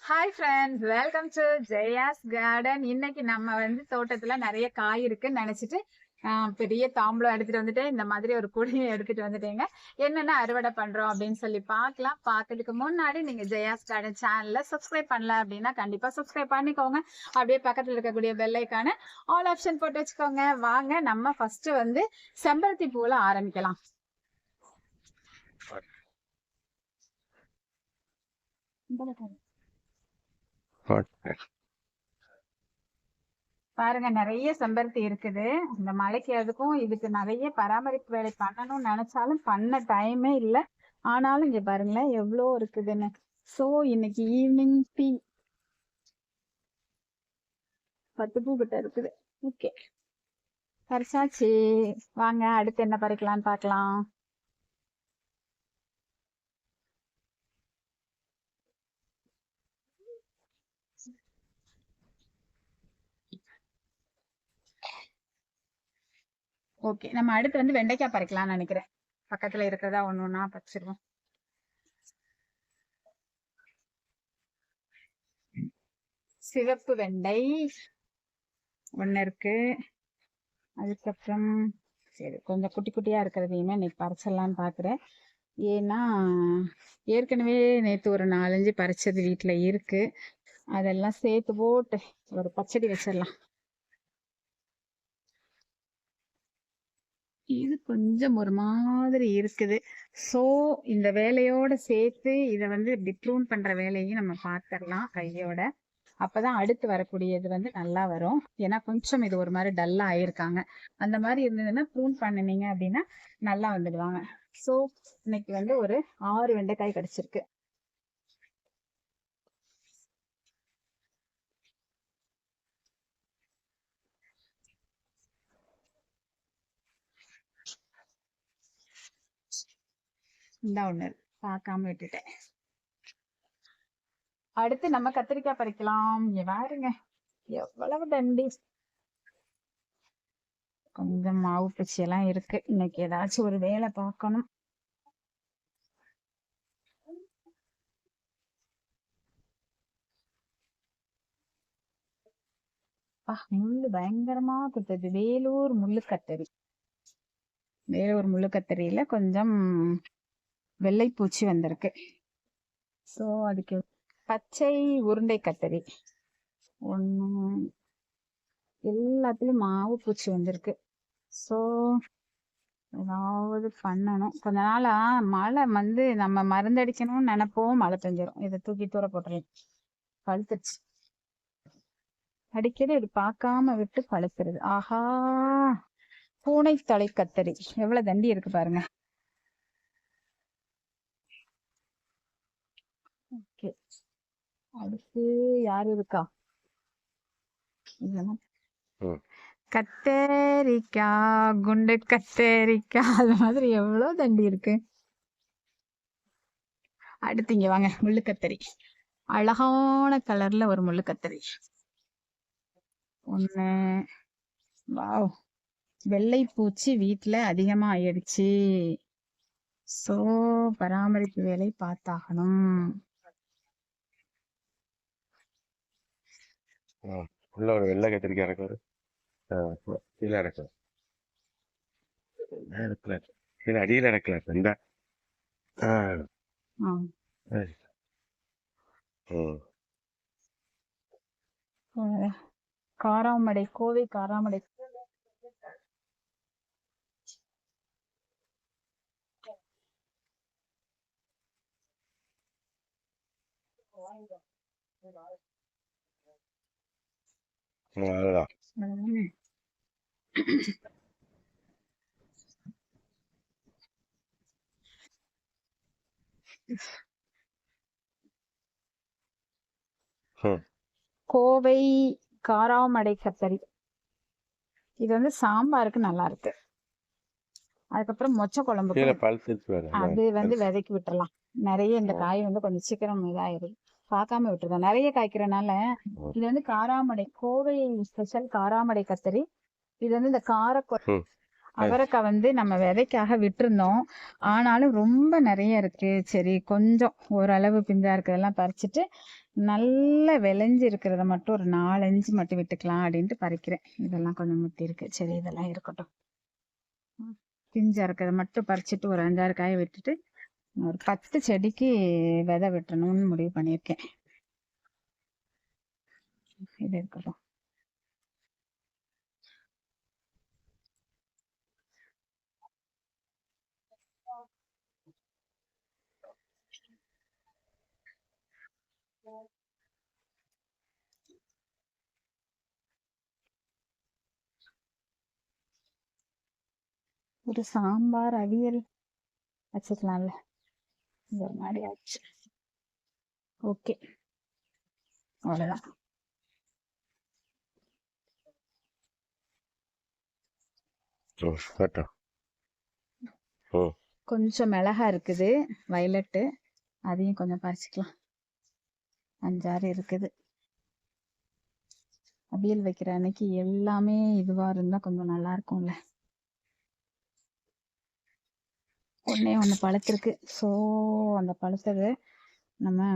Hi friends, welcome to Jaya's garden. இன்னைக்கு நம்ம தோட்டத்துல நிறைய காய் இருக்குன்னு நினைச்சிட்டு பெரிய தாம்பூலம் எடுத்துட்டு வந்துட்டு இந்த மாதிரி ஒரு குழியை எடுத்துட்டு வந்துட்டேங்க. என்னென்ன அறுவடை பண்றோம் அப்படின்னு சொல்லி பார்க்கலாம். பார்க்கறதுக்கு முன்னாடி நீங்க ஜெயாஸ் கார்டன் சேனல்ல சப்ஸ்கிரைப் பண்ணல அப்படின்னா கண்டிப்பா சப்ஸ்கிரைப் பண்ணிக்கோங்க. அப்படியே பக்கத்துல இருக்கக்கூடிய பெல் ஐகானை ஆல் ஆப்ஷன் போட்டு வச்சுக்கோங்க. வாங்க நம்ம ஃபர்ஸ்ட் செம்பருத்தி பூல ஆரம்பிக்கலாம். பாருங்க, நிறைய செம்பருத்தி இருக்குது. இந்த மழைக்கு அதுக்கும் இதுக்கு நிறைய பராமரிப்பு வேலை பண்ணணும்னு நினைச்சாலும் பண்ண டைமே இல்லை. ஆனாலும் இங்க பாருங்களேன் எவ்வளோ இருக்குதுன்னு. சோ இன்னைக்கு ஈவினிங் டீ 10 பூ கிட்ட இருக்குது. ஓகே, பறிச்சாச்சு. வாங்க அடுத்து என்ன பறிக்கலான்னு பார்க்கலாம். ஓகே, நம்ம அடுத்து வெண்டைக்காய் பறிக்கலாம்னு நினைக்கிறேன். பக்கத்துல இருக்கிறதா ஒண்ணா பறிச்சிருவோம். சிவப்பு வெண்டை ஒண்ணு இருக்கு. அதுக்கப்புறம் சரி, கொஞ்சம் குட்டி குட்டியா இருக்கிறதையுமே இன்னைக்கு பறிச்சிடலான்னு பாக்குறேன். ஏன்னா ஏற்கனவே நேத்து ஒரு 4-5 பறிச்சது வீட்டுல இருக்கு. அதெல்லாம் சேர்த்து போட்டு ஒரு பச்சடி வச்சிடலாம். இது கொஞ்சம் ஒரு மாதிரி இருக்குது. சோ இந்த வேலையோட சேர்த்து இதை இப்படி ப்ரூன் பண்ற வேலையும் நம்ம பார்த்துடலாம் கையோட. அப்பதான் அடுத்து வரக்கூடியது நல்லா வரும். ஏன்னா கொஞ்சம் இது ஒரு மாதிரி டல்லா ஆயிருக்காங்க. அந்த மாதிரி இருந்ததுன்னா ப்ரூன் பண்ணினீங்க அப்படின்னா நல்லா வந்துடுவாங்க. சோ இன்னைக்கு ஒரு 6 வெண்டைக்காய் கிடைச்சிருக்கு. இந்த ஒண்ணு பார்க்காம விட்டுட்டேன். அடுத்து நம்ம கத்திரிக்காய் பறிக்கலாம். பாருங்க எவ்வளவு தண்டி. கொஞ்சம் மாவு பூச்சி எல்லாம் இருக்கு. இன்னைக்கு ஏதாச்சும் ஒரு வேலை பார்க்கணும். முள்ளு பயங்கரமா குத்துது. வேலூர் முள்ளு கத்தரி. வேலூர் முள்ளு கத்தரியில கொஞ்சம் வெள்ளைப்பூச்சி வந்திருக்கு. சோ அதுக்கு பச்சை உருண்டை கத்தரி ஒண்ணு, எல்லாத்துலயும் மாவு பூச்சி வந்திருக்கு. சோ ஏதாவது பண்ணணும். கொஞ்ச நாளா மழை நம்ம மருந்தடிக்கணும்னு நினைப்போம், மழை பெஞ்சிரும். இதை தூக்கி தூர போட்டுறேன். பழுத்துருச்சு. அடிக்கடி இது பார்க்காம விட்டு பழுத்துருது. ஆஹா, பூனை தலை கத்தரி எவ்வளவு தண்டி இருக்கு பாருங்க. ஓகே, அடுத்து யாரு இருக்கா? கத்தரிக்காய், குண்டு கத்தரிக்காய், அது மாதிரி எவ்வளவு தண்டி இருக்கு. அடுத்து இங்க வாங்க, முள்ளு கத்தரி. அழகான கலர்ல ஒரு முள்ளு கத்தரி ஒண்ணு. வாவ், வெள்ளை பூச்சி வீட்டுல அதிகமா ஆயிடுச்சு. சோ பராமரிப்பு வேலை பார்த்தாகணும். உள்ள ஒரு வெள்ளை கத்திரிக்காய் இருக்கு. கீழே இருக்கு, கீழே அடியில இறக்கல. இந்த காராமடை, கோவை காராமடை. கோவை காராமடை கத்தரி. இது சாம்பாருக்கு நல்லா இருக்கு. அதுக்கப்புறம் மொச்சை குழம்புக்கு அது விதைக்கி விட்டுறலாம். நிறைய இந்த காய் கொஞ்சம் சீக்கிரம் இதாயிரும். பார்க்காம விட்டுருக்கோம். நிறைய காய்க்கிறனால இது காராமடை, கோவை ஸ்பெஷல் காராமடை கத்தரி. இது இந்த அவரைக்காய் வந்து நம்ம விதைக்காக விட்டுருந்தோம். ஆனாலும் ரொம்ப நிறைய இருக்கு. சரி கொஞ்சம் ஓரளவு பிஞ்சா இருக்கிறதெல்லாம் பறிச்சுட்டு நல்லா விளைஞ்சு இருக்கிறத மட்டும் ஒரு 4-5 மட்டும் விட்டுக்கலாம் அப்படின்ட்டு பறிக்கிறேன். இதெல்லாம் கொஞ்சம் முத்தி இருக்கு. சரி இதெல்லாம் இருக்கட்டும். பிஞ்சா இருக்கிறத மட்டும் பறிச்சுட்டு ஒரு 5-6 காயை விட்டுட்டு ஒரு 10 செடிக்கு விதை விட்டணும்னு முடிவு பண்ணியிருக்கேன். இது இருக்கட்டும். ஒரு சாம்பார் அவியல் வச்சுக்கலாம்ல. இந்த மாதிரி ஆச்சு. ஓகே அவ்வளவுதான். கொஞ்சம் மிளகா இருக்குது வயலட்டு, அதையும் கொஞ்சம் பறிச்சுக்கலாம். 5-6 இருக்குது. அவியல் வைக்கிற அன்னைக்கு எல்லாமே இதுவா இருந்தா கொஞ்சம் நல்லா இருக்கும்ல. ஒண்ணு பழுத்திருக்கு. ஸோ அந்த பழுத்தது நம்ம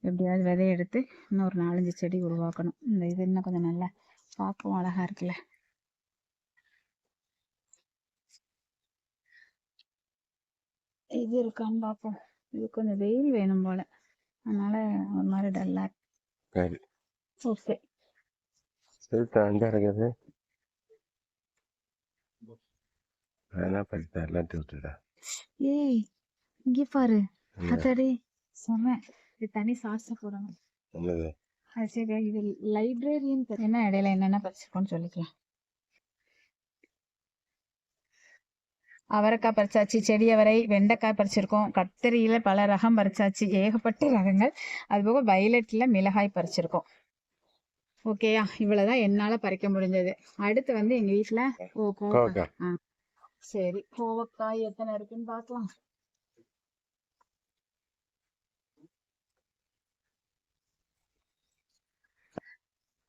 எப்படியாவது விதைய எடுத்து இன்னும் ஒரு 4-5 செடி உருவாக்கணும். இந்த இது இன்னும் கொஞ்சம் நல்லா பார்க்கவும் அழகா இருக்குல்ல. இது இருக்கான்னு பார்ப்போம். இது கொஞ்சம் வெயில் வேணும் போல, அதனால ஒரு மாதிரி டல்லா இருக்கு. ஓகே ஏய் இங்க பாரு, அதாடி சொன்னேன் இது தனி சாஸ்திர போடணும். அது சரி, இது லைப்ரரியன் என்ன இடையில என்னென்ன பறிச்சிருக்கோன்னு சொல்லிக்கலாம். அவரைக்காய் பறிச்சாச்சு, செடி அவரை, வெண்டைக்காய் பறிச்சிருக்கோம், கத்தரியில பல ரகம் பறிச்சாச்சு, ஏகப்பட்ட ரகங்கள். அதுபோக வயலட்ல மிளகாய் பறிச்சிருக்கோம். ஓகேயா, இவ்வளவுதான் என்னால பறிக்க முடிஞ்சது. அடுத்து வந்து எங்க வீட்டுல கோவக்காய். சரி கோவக்காய் எத்தனை இருக்குன்னு பாக்கலாம்.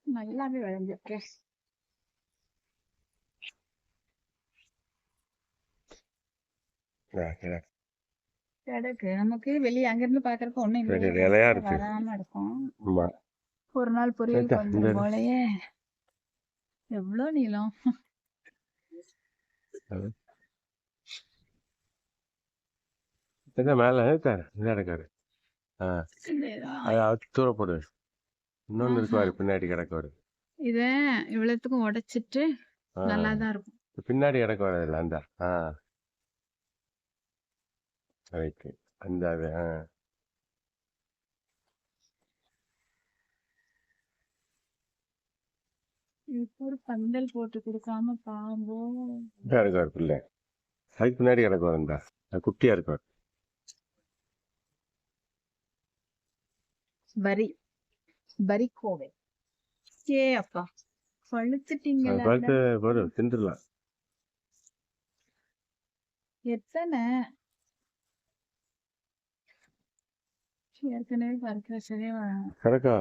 நல்லாவே விளைஞ்சிருக்கு. கிடக்கு நமக்கு வெளியே அங்கிருந்து பாக்குறப்ப ஒண்ணும் வராம இருக்கும். ஒரு நாள் பொரியல் கொஞ்சம் போலயே. எவ்வளவு நீளம். மேல தூர போடு. இன்னொன்னு இருக்கு பின்னாடி கிடக்கு. இத இவ்வளவுக்கும் உடைச்சிட்டு நல்லாதான் இருக்கும். பின்னாடி கிடக்கு வரதுல அந்த அந்த ஒரு பந்தல் போட்டு கொடுக்காம பாம்போ பிள்ளை அதுக்கு பின்னாடி கிடக்கு வரண்டா, குட்டியா இருக்கும். பரி கோவை. ஏ அப்பா பழுத்துட்டீங்க. தின்றலாம். எத்தனை ஏற்கனவே பறிக்கிற சரியா கிடக்கா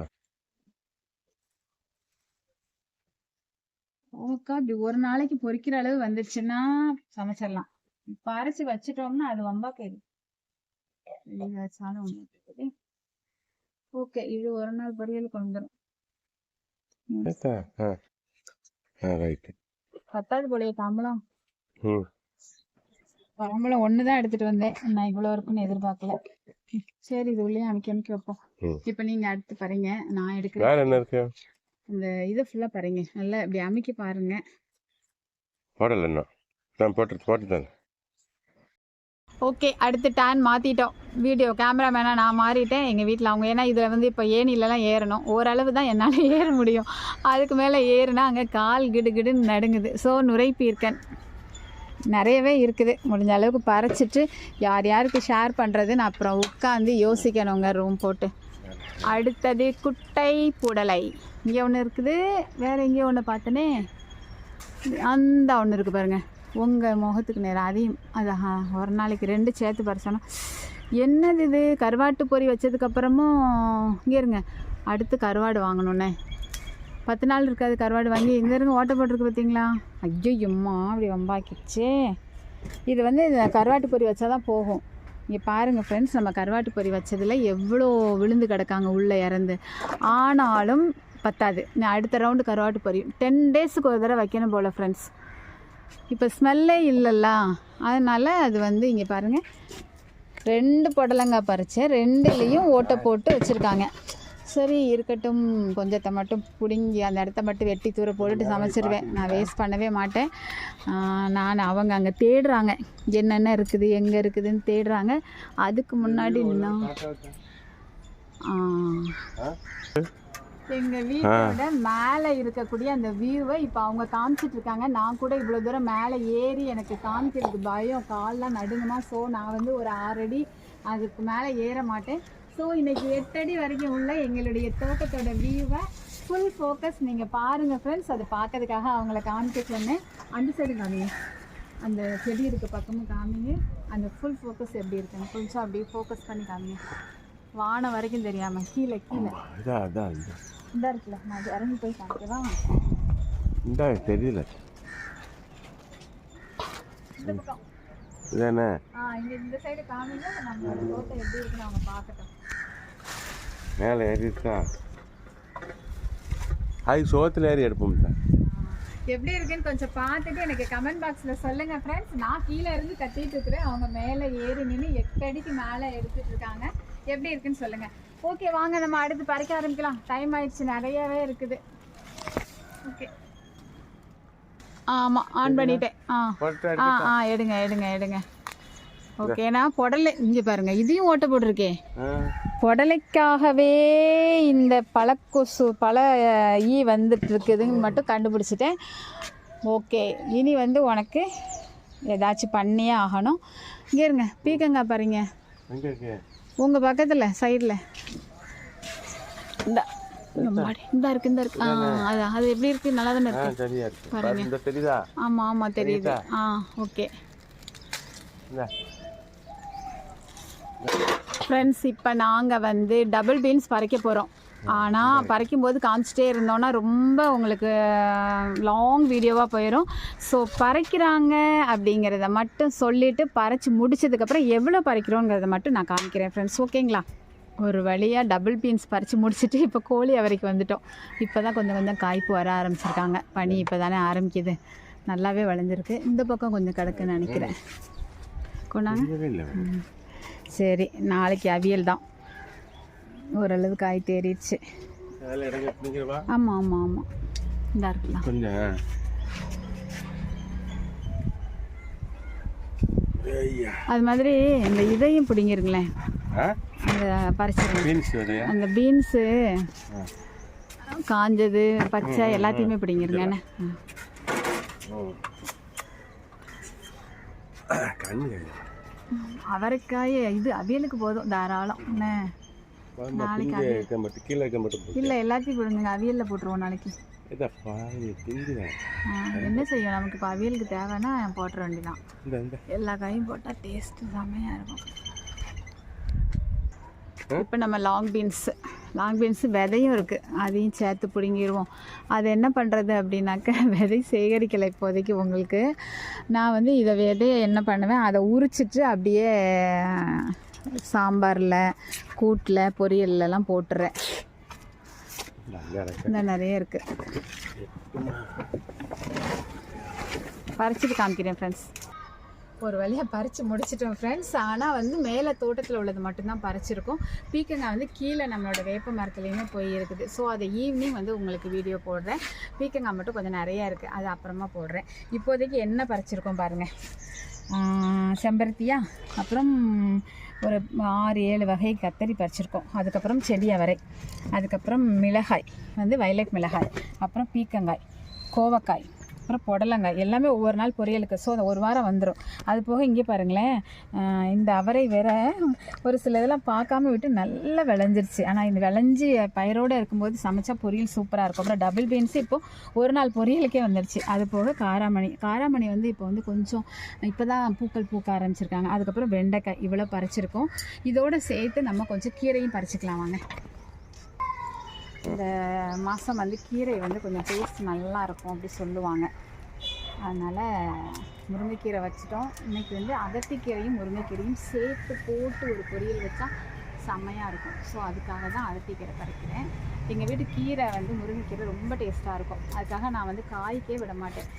அப்படி ஒரு நாளைக்கு பொறிக்கிற அளவு வந்துருச்சுன்னா சமைச்சிடலாம். பறிச்சு வச்சுட்டோம்னா அது வம்பா போயிடும். ஓகே, இது ஒரு நாள் பொரியலுக்கு வந்துடும். 10வது போலிய தாம்பலம். தாம்பலம் ஒண்ணுதான் எடுத்துட்டு வந்தேன். நான் இவ்வளவு இருக்குன்னு எதிர்பார்க்கல. சரி இது உள்ளே அமைக்க வைப்போம். இப்ப நீங்க அடுத்து பாருங்க, நான் எடுக்கிறேன். இந்த இதை ஃபுல்லா பாருங்க, நல்லா இப்படி அமைக்க பாருங்க. ஓகே, அடுத்து டேன் மாத்திட்டோம். வீடியோ கேமராமேனா நான் மாறிட்டேன். எங்கள் வீட்டில் அவங்க, ஏன்னா இதில் வந்து இப்போ ஏணிலலாம் ஏறணும். ஓரளவு தான் என்னால் ஏற முடியும். அதுக்கு மேலே ஏறுனா அங்கே கால் கிடுகிடுன்னு நடுங்குது. ஸோ நுரைப்பீர்க்கன் நிறையவே இருக்குது. முடிஞ்ச அளவுக்கு பறிச்சிட்டு யார் யாருக்கு ஷேர் பண்ணுறதுன்னு அப்புறம் உட்காந்து யோசிக்கணுங்க ரூம் போட்டு. அடுத்தது குட்டை புடலை. இங்கே ஒன்று இருக்குது, வேறு எங்கேயோ ஒன்று பார்த்தனே, அந்த ஒன்று இருக்குது பாருங்கள் உங்கள் முகத்துக்கு நேரம். அதையும் அது ஒரு நாளைக்கு 2 சேர்த்து பறிச்சோன்னா என்னது இது. கருவாட்டு பொரி வச்சதுக்கப்புறமும் இங்கே இருங்க, அடுத்து கருவாடு வாங்கணுன்னே. 10 நாள் இருக்காது கருவாடு வாங்கி. இங்கே இருங்க ஓட்ட போட்டிருக்கு பார்த்தீங்களா? ஐயோ எம்மா அப்படி வம்பாக்கிடுச்சே. இது வந்து இந்த கருவாட்டு பொரி வச்சா தான் போகும். இங்கே பாருங்கள் ஃப்ரெண்ட்ஸ், நம்ம கருவாட்டு பொரி வச்சதில் எவ்வளோ விழுந்து கிடக்காங்க உள்ளே இறந்து. ஆனாலும் பத்தாது. நான் அடுத்த ரவுண்டு கருவாட்டு பொரி 10 டேஸுக்கு ஒரு தடவை வைக்கணும் போல் ஃப்ரெண்ட்ஸ். இப்போ ஸ்மெல்லே இல்லைல்ல, அதனால் அது வந்து இங்கே பாருங்கள் 2 புடலங்காய் பறித்தேன், 2லேயும் ஓட்டை போட்டு வச்சுருக்காங்க. சரி இருக்கட்டும், கொஞ்சத்தை மட்டும் பிடுங்கி அந்த இடத்த மட்டும் வெட்டி தூர போட்டுட்டு சமைச்சிருவேன். நான் வேஸ்ட் பண்ணவே மாட்டேன். அவங்க அங்கே தேடுறாங்க என்னென்ன இருக்குது எங்கே இருக்குதுன்னு தேடுறாங்க. அதுக்கு முன்னாடி இன்னும் எங்கள் வீட்டோட மேலே இருக்கக்கூடிய அந்த வியூவை இப்போ அவங்க காமிச்சிட்டு இருக்காங்க. நான் கூட இவ்வளோ தூரம் மேலே ஏறி எனக்கு காமிக்கிறதுக்கு பயம், கால்லாம் நடுங்குமா. ஸோ நான் வந்து ஒரு 6 அடி அதுக்கு மேலே ஏற மாட்டேன். ஸோ இன்றைக்கி 8 அடி வரைக்கும் உள்ள எங்களுடைய தோட்டத்தோட வியூவை ஃபுல் ஃபோக்கஸ் நீங்கள் பாருங்கள் ஃப்ரெண்ட்ஸ். அதை பார்க்கறதுக்காக அவங்கள காமிக்க சொன்னேன். அந்த சைடு காமிங்க, அந்த செடி இருக்க பக்கமும் காமிங்க. அந்த ஃபுல் ஃபோக்கஸ் எப்படி இருக்குங்க கொஞ்சம் அப்படியே ஃபோக்கஸ் பண்ணி காமிங்க. வானம் வரைக்கும் தெரியாமல் கீழே கீழே இந்த இருக்குல்ல, நான் அது இறங்கி போய் காமிக்கவா? இந்த தெரியல இந்த பக்கம் இதானே. இங்கே இந்த சைடு காமிங்க. நம்மளோட தோட்டம் எப்படி இருக்குன்னு அவங்க பார்க்கட்டும். மேலே ஏறி இருக்கா? சோத்தில் ஏறி எடுப்போம். எப்படி இருக்குன்னு கொஞ்சம் பார்த்துட்டு எனக்கு கமெண்ட் பாக்ஸில் சொல்லுங்கள் ஃப்ரெண்ட்ஸ். நான் கீழே இருந்து கட்டிட்டு இருக்கிறேன், அவங்க மேலே ஏறி நின்று 8 அடிக்கு மேலே எடுத்துட்டு இருக்காங்க. எப்படி இருக்குன்னு சொல்லுங்கள். ஓகே வாங்க நம்ம அடுத்து பறிக்க ஆரம்பிக்கலாம். டைம் ஆயிடுச்சு, நிறையவே இருக்குது. ஓகே ஆமாம் ஆன் பண்ணிட்டேன். எடுங்க எடுங்க எடுங்க. ஓகேண்ணா புடலை இங்கே பாருங்கள், இதையும் ஓட்ட போட்டிருக்கே. புடலைக்காகவே இந்த பழக்கொசு ஈ வந்துட்டு இருக்குதுன்னு மட்டும் கண்டுபிடிச்சிட்டேன். ஓகே இனி வந்து உனக்கு ஏதாச்சும் பண்ணியே ஆகணும். இங்கே இருங்க, பீக்கங்காய் பாருங்க உங்கள் பக்கத்தில் சைடில். இந்த இருக்கு. அது எப்படி இருக்கு? நல்லா தானே இருக்கு பாருங்க. ஆமாம் ஆமாம் தெரியுது. ஓகே ஃப்ரெண்ட்ஸ், இப்போ நாங்கள் வந்து டபுள் பீன்ஸ் பறிக்க போகிறோம். ஆனால் பறிக்கும்போது காமிச்சிட்டே இருந்தோன்னா ரொம்ப உங்களுக்கு லாங் வீடியோவாக போயிடும். ஸோ பறிக்கிறாங்க அப்படிங்கிறத மட்டும் சொல்லிவிட்டு பறித்து முடிச்சதுக்கப்புறம் எவ்வளோ பறிக்கிறோங்கிறத மட்டும் நான் காமிக்கிறேன் ஃப்ரெண்ட்ஸ். ஓகேங்களா? ஒரு வழியாக டபுள் பீன்ஸ் பறித்து முடிச்சுட்டு இப்போ கோழி அவரைக்கு வந்துட்டோம். இப்போ தான் கொஞ்சம் கொஞ்சம் காய்ப்பு வர ஆரம்பிச்சிருக்காங்க. பனி இப்போ தானே ஆரம்பிக்குது, நல்லாவே விளைஞ்சிருக்கு. இந்த பக்கம் கொஞ்சம் கிடக்குன்னு நினைக்கிறேன். கொண்டாங்க. சரி நாளைக்கு அவியல் தான். ஓரளவு காய் தேறிடுச்சு. ஆமாம் ஆமாம் ஆமாம் இந்த இருக்கலாம். அது மாதிரி இந்த இதையும் பிடிங்கிருங்களேன், அந்த பறிச்சிருங்க. அந்த பீன்ஸு காஞ்சது பச்சை எல்லாத்தையுமே பிடிங்கிருங்க. அவரைக்காய் இது அவியலுக்கு போதும் தாராளம். என்ன நாளைக்கு இல்லை எல்லாத்தையும் போடுங்க, அவியலில் போட்டுருவோம் நாளைக்கு. என்ன செய்யும், நமக்கு இப்போ அவியலுக்கு தேவைன்னா போட்டுற வேண்டியதான். எல்லா காயும் போட்டால் டேஸ்ட்டு செம்மையாக இருக்கும். இப்போ நம்ம லாங் பீன்ஸு விதையும் இருக்குது, அதையும் சேர்த்து பிடுங்கிடுவோம். அது என்ன பண்ணுறது அப்படின்னாக்க, விதை சேகரிக்கலை இப்போதைக்கு உங்களுக்கு. நான் வந்து இதை விதையை என்ன பண்ணுவேன், அதை உரிச்சிட்டு அப்படியே சாம்பாரில் கூட்டில் பொரியல்லாம் போட்டுறேன். இந்த நிறைய இருக்குது, பறிச்சுட்டு காமிக்கிறேன் ஃப்ரெண்ட்ஸ். ஒரு வழியாக பறித்து முடிச்சிட்டோம் ஃப்ரெண்ட்ஸ். ஆனால் வந்து மேலே தோட்டத்தில் உள்ளது மட்டும்தான் பறிச்சிருக்கோம். பீக்கங்காய் வந்து கீழே நம்மளோட வேப்ப மரத்துலேயுமே போய் இருக்குது. ஸோ அதை ஈவினிங் வந்து உங்களுக்கு வீடியோ போடுறேன். பீக்கங்காய் மட்டும் கொஞ்சம் நிறையா இருக்குது, அது அப்புறமா போடுறேன். இப்போதைக்கு என்ன பறிச்சிருக்கோம் பாருங்கள். செம்பருத்தியா, அப்புறம் ஒரு 6-7 வகை கத்தரி பறிச்சிருக்கோம். அதுக்கப்புறம் செடி அவரை, அதுக்கப்புறம் மிளகாய் வந்து வயலட் மிளகாய், அப்புறம் பீக்கங்காய், கோவக்காய், அப்புறம் புடலங்காய். எல்லாமே ஒவ்வொரு நாள் பொரியலுக்கு. ஸோ அந்த ஒரு வாரம் வந்துடும். அது போக இங்கே பாருங்களேன், இந்த அவரை வேற ஒரு சில இதெல்லாம் பார்க்காம விட்டு நல்லா விளைஞ்சிருச்சு. ஆனால் இந்த விளைஞ்சி பயிரோடு இருக்கும்போது சமைச்சா பொரியல் சூப்பராக இருக்கும். அப்புறம் டபுள் பீன்ஸு இப்போது ஒரு நாள் பொரியலுக்கே வந்துடுச்சு. அது போக காராமணி வந்து இப்போ வந்து கொஞ்சம் இப்போ தான் பூக்கள் பூக்க ஆரம்பிச்சிருக்காங்க. அதுக்கப்புறம் வெண்டைக்காய் இவ்வளோ பறிச்சிருக்கோம். இதோடு சேர்த்து நம்ம கொஞ்சம் கீரையும் பறிச்சிக்கலாம் வாங்க. இந்த மாதம் வந்து கீரை வந்து கொஞ்சம் டேஸ்ட் நல்லா இருக்கும் அப்படி சொல்லுவாங்க. அதனால் முருங்கைக்கீரை வச்சுட்டோம். இன்றைக்கி வந்து அகத்திக்கீரையும் முருங்கைக்கீரையும் சேர்த்து போட்டு ஒரு பொரியல் வச்சா செம்மையாக இருக்கும். ஸோ அதுக்காக தான் அகத்திக்கீரை பறிக்கிறேன். எங்கள் வீட்டு கீரை வந்து முருங்கைக்கீரை ரொம்ப டேஸ்ட்டாக இருக்கும். அதுக்காக நான் வந்து காய்க்கே விட மாட்டேன்.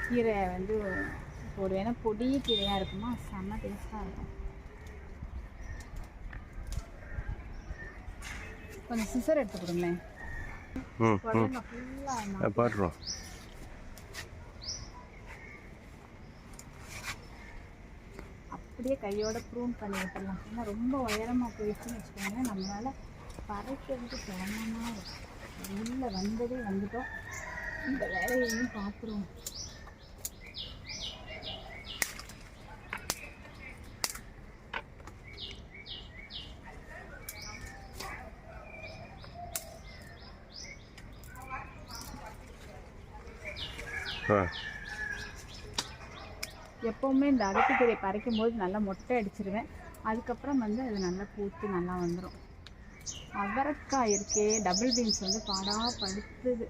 கீரை வந்து போடுவேன். ஏன்னா பொடி கீரையாக இருக்குமா, செம்ம டேஸ்ட்டாக இருக்கும். கொஞ்சம் சிசர் எடுத்து கொடுங்களேன். குழந்தைங்க ஃபுல்லாக பாடுறோம். அப்படியே கையோட ப்ரூன் பண்ணி விட்டுடலாம். ஏன்னா ரொம்ப உயரமாக போயிடுச்சுன்னு வச்சுக்கோங்க, நம்மளால் பறைக்கிறதுக்கு சிரமமாக இருக்கும். உள்ளே வந்ததே வந்துட்டோம். இந்த வேலையையும் பார்த்துருவோம். எப்போவுமே இந்த அகத்திக்கீரை பறிக்கும் போது நல்லா மொட்டை அடிச்சிருவேன். அதுக்கப்புறம் வந்து அது நல்லா பூத்து நல்லா வந்துடும். அவரைக்காய் இருக்கே, டபுள் பீன்ஸ் வந்து பாடாக படுத்துது.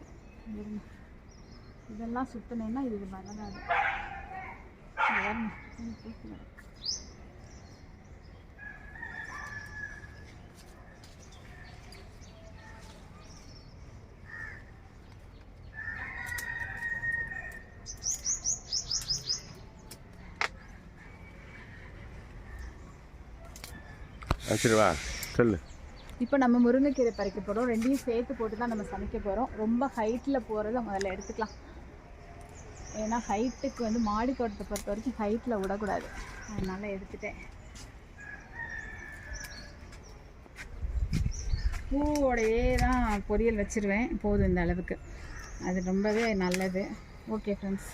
இதெல்லாம் சுத்தினேன்னா இது வளராது. சரிவா சொல்லு. இப்போ நம்ம முருங்கைக்கீரை பறிக்க போகிறோம். ரெண்டையும் சேர்த்து போட்டு தான் நம்ம சமைக்க போகிறோம். ரொம்ப ஹைட்டில் போகிறத முதல்ல எடுத்துக்கலாம். ஏன்னா ஹைட்டுக்கு வந்து மாடி தோட்டத்தை பொறுத்த வரைக்கும் ஹைட்டில் விடக்கூடாது. அதனால் எடுத்துட்டேன். பூவோடையே தான் பொரியல் வச்சுருவேன். போதும் இந்த அளவுக்கு, அது ரொம்பவே நல்லது. ஓகே ஃப்ரெண்ட்ஸ்,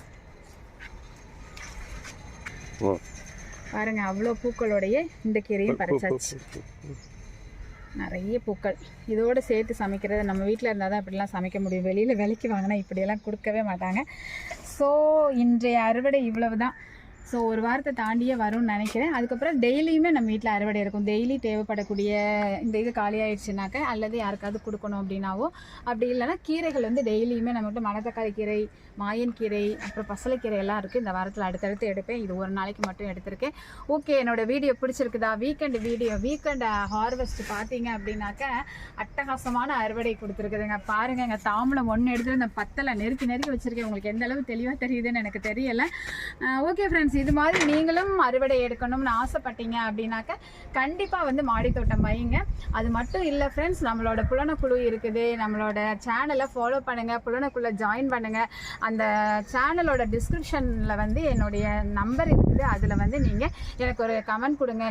பாருங்க அவ்வளோ பூக்களோடைய இந்த கீரையும் பறிச்சாச்சு. நிறைய பூக்கள் இதோடு சேர்த்து சமைக்கிறது நம்ம வீட்டில் இருந்தால் தான் இப்படிலாம் சமைக்க முடியும். வெளியில் விலைக்கு வாங்கினா இப்படியெல்லாம் கொடுக்கவே மாட்டாங்க. ஸோ இன்றைய அறுவடை இவ்வளவு தான். ஸோ ஒரு வாரத்தை தாண்டியே வரும்னு நினைக்கிறேன். அதுக்கப்புறம் டெய்லியுமே நம்ம வீட்டில் அறுவடை இருக்கும். டெய்லி தேவைப்படக்கூடிய இந்த இது காலி ஆயிடுச்சுனாக்க அல்லது யாருக்காவது கொடுக்கணும் அப்படின்னாவோ, அப்படி இல்லைன்னா கீரைகள் வந்து டெய்லியுமே நம்மகிட்ட மணத்தக்காளி கீரை, மாயன் கீரை, அப்புறம் பசலைக்கீரை எல்லாம் இருக்குது. இந்த வாரத்தில் அடுத்தடுத்து எடுப்பேன். இது ஒரு நாளைக்கு மட்டும் எடுத்திருக்கேன். ஓகே, என்னோடய வீடியோ பிடிச்சிருக்குதா? வீக்கெண்ட் ஹார்வெஸ்ட் பார்த்தீங்க அப்படின்னாக்க அட்டகாசமான அறுவடை கொடுத்துருக்குதுங்க. பாருங்கள், எங்கள் தாம்பலம் ஒன்று எடுத்துகிட்டு இந்த பத்தலை நெருக்கி வச்சுருக்கேன். உங்களுக்கு எந்த அளவு தெளிவாக தெரியுதுன்னு எனக்கு தெரியலை. ஓகே ஃப்ரெண்ட்ஸ், இது மாதிரி நீங்களும் அறுவடை எடுக்கணும்னு ஆசைப்பட்டீங்க அப்படின்னாக்க கண்டிப்பாக வந்து மாடித்தோட்டம் வைங்க. அது மட்டும் இல்லை ஃப்ரெண்ட்ஸ், நம்மளோட புலனக்குழு இருக்குது. நம்மளோட சேனலை ஃபாலோ பண்ணுங்கள், புலனக்குள்ள ஜாயின் பண்ணுங்கள். அந்த சேனலோட டிஸ்கிரிப்ஷனில் வந்து என்னுடைய நம்பர் இருக்குது. அதில் வந்து நீங்கள் எனக்கு ஒரு கமெண்ட் கொடுங்க.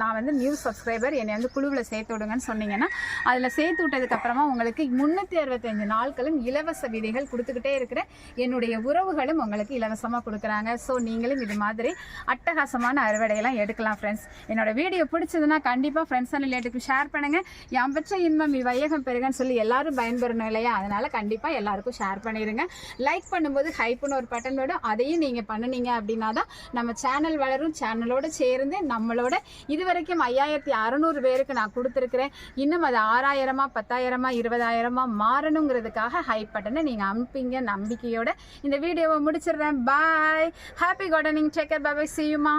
நான் வந்து நியூ சப்ஸ்கிரைபர், என்னை வந்து குழுவில் சேர்த்து விடுங்கன்னு சொன்னீங்கன்னா அதில் சேர்த்து விட்டதுக்கப்புறமா உங்களுக்கு 365 நாட்களும் இலவச விதைகள் கொடுத்துக்கிட்டே இருக்கிறேன். என்னுடைய உறவுகளும் உங்களுக்கு இலவசமாக கொடுக்குறாங்க. ஸோ நீங்களும் இது மாதிரி அட்டகாசமான அறுவடையெல்லாம் எடுக்கலாம் ஃப்ரெண்ட்ஸ். என்னோட வீடியோ பிடிச்சதுன்னா கண்டிப்பாக ஃப்ரெண்ட்ஸ் அண்ட் ரிலேட்டிவ்க்கு ஷேர் பண்ணுங்கள். என் பெற்ற இன்பம் வையகம் பெருகன்னு சொல்லி எல்லாரும் பயன்பெறணும் இல்லையா? அதனால் கண்டிப்பாக எல்லாருக்கும் ஷேர் பண்ணிடுங்க. லைக் பண்ணும்போது ஹைப்புன்னு ஒரு பட்டன் வரும். அதையும் நீங்கள் பண்ணுனீங்க அப்படின்னா தான் நம்ம சேனல் வளரும். சேனலோடு சேர்ந்து நம்மளோட இது வரைக்கும் 5600 பேருக்கு நான் கொடுத்துருக்குறேன். இன்னும் அது 6000, 10,000, 20,000 மாறணுங்கிறதுக்காக ஹைப் பட்டனை நீங்கள் அனுப்பிங்க. நம்பிக்கையோட இந்த வீடியோவை முடிச்சிடுறேன். பாய். Happy gardening. Take care. Bye bye. See you, Ma.